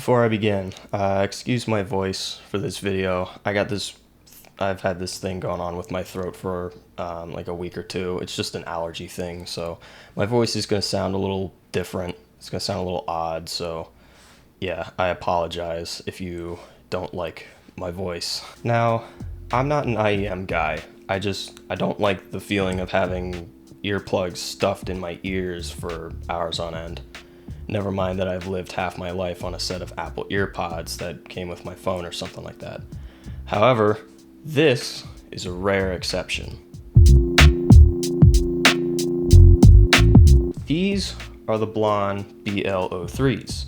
Before I begin, excuse my voice for this video. I've had this thing going on with my throat for like a week or two. It's just an allergy thing, so my voice is going to sound a little different. It's going to sound a little odd, so yeah, I apologize if you don't like my voice. Now, I'm not an IEM guy. I don't like the feeling of having earplugs stuffed in my ears for hours on end. Never mind that I've lived half my life on a set of Apple EarPods that came with my phone or something like that. However, this is a rare exception. These are the BLON BL-03s.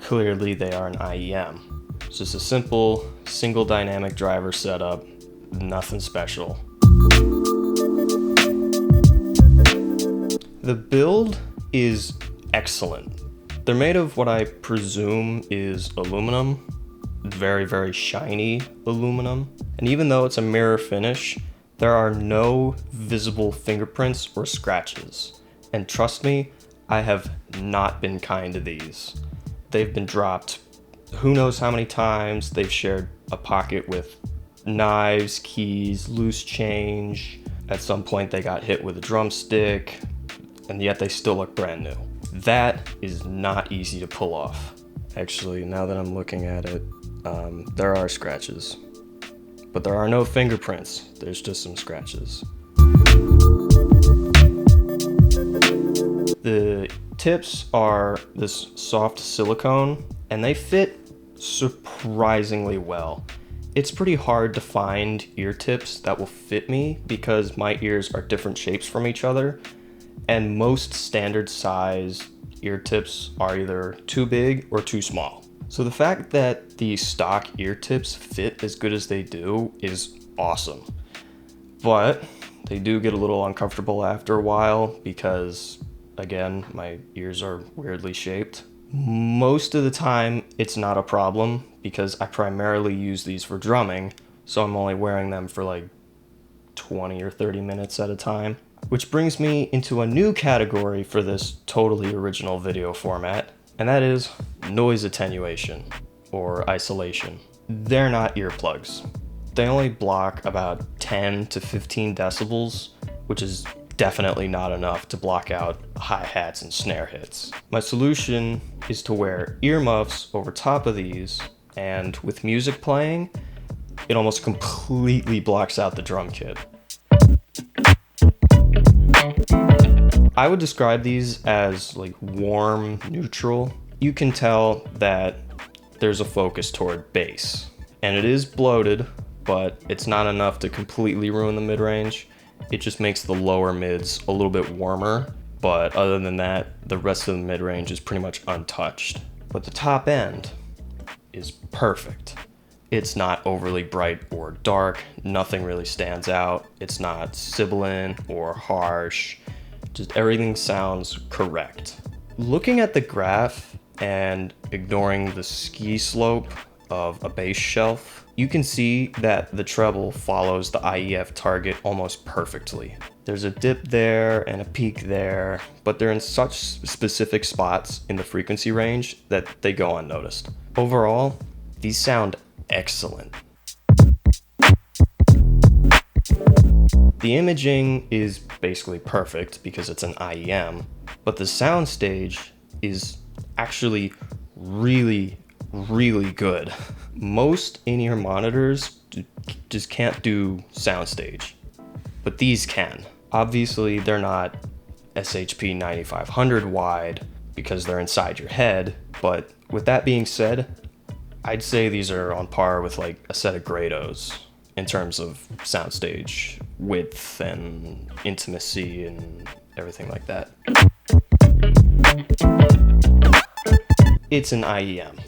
Clearly they are an IEM. It's just a simple, single dynamic driver setup, nothing special. The build is excellent. They're made of what I presume is aluminum, very, very shiny aluminum. And even though it's a mirror finish, there are no visible fingerprints or scratches. And trust me, I have not been kind to these. They've been dropped who knows how many times. They've shared a pocket with knives, keys, loose change. At some point they got hit with a drumstick, and yet they still look brand new. That is not easy to pull off. Actually, now that I'm looking at it, there are scratches. But there are no fingerprints, there's just some scratches. The tips are this soft silicone, and they fit surprisingly well. It's pretty hard to find ear tips that will fit me because my ears are different shapes from each other, and most standard size ear tips are either too big or too small. So the fact that the stock ear tips fit as good as they do is awesome. But they do get a little uncomfortable after a while because, again, my ears are weirdly shaped. Most of the time it's not a problem because I primarily use these for drumming, so I'm only wearing them for like 20 or 30 minutes at a time. Which brings me into a new category for this totally original video format, and that is noise attenuation or isolation. They're not earplugs. They only block about 10 to 15 decibels, which is definitely not enough to block out hi-hats and snare hits. My solution is to wear earmuffs over top of these, and with music playing, it almost completely blocks out the drum kit. I would describe these as like warm neutral. You can tell that there's a focus toward bass, and it is bloated, but it's not enough to completely ruin the mid-range. It just makes the lower mids a little bit warmer, but other than that, the rest of the mid-range is pretty much untouched. But the top end is perfect. It's not overly bright or dark, nothing really stands out. It's not sibilant or harsh, just everything sounds correct. Looking at the graph and ignoring the ski slope of a bass shelf, you can see that the treble follows the IEF target almost perfectly. There's a dip there and a peak there, but they're in such specific spots in the frequency range that they go unnoticed. Overall, these sound excellent. The imaging is basically perfect because it's an IEM, but the soundstage is actually really, really good. Most in-ear monitors just can't do soundstage, but these can. Obviously, they're not SHP 9500 wide because they're inside your head, but with that being said, I'd say these are on par with like a set of Grados in terms of soundstage width and intimacy and everything like that. It's an IEM.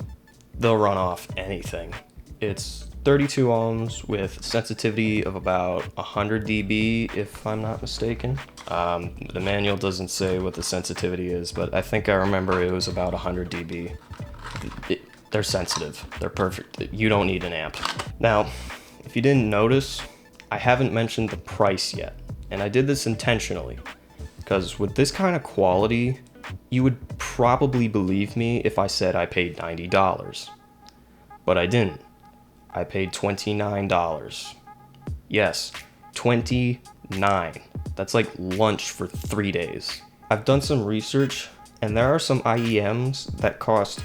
They'll run off anything. It's 32 ohms with sensitivity of about 100 dB, if I'm not mistaken. The manual doesn't say what the sensitivity is, but I think I remember it was about 100 dB. They're sensitive. They're perfect. You don't need an amp. Now, if you didn't notice, I haven't mentioned the price yet, and I did this intentionally because with this kind of quality, you would probably believe me if I said I paid $90. But I didn't. I paid $29. Yes, 29. That's like lunch for 3 days. I've done some research, and there are some IEMs that cost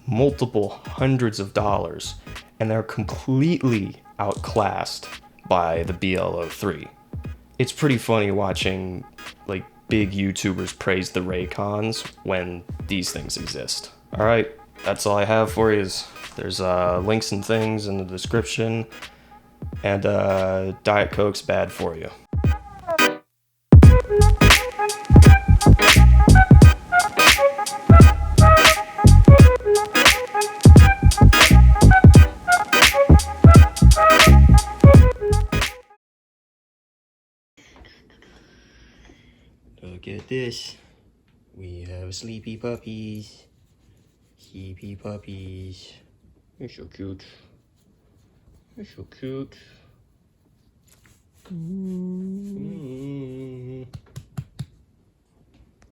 multiple hundreds of dollars, and they're completely outclassed by the BL-03. It's pretty funny watching like big YouTubers praise the Raycons when these things exist. Alright, that's all I have for you. There's links and things in the description, and Diet Coke's bad for you. Look at this. We have sleepy puppies. Sleepy puppies. You're so cute. You're so cute.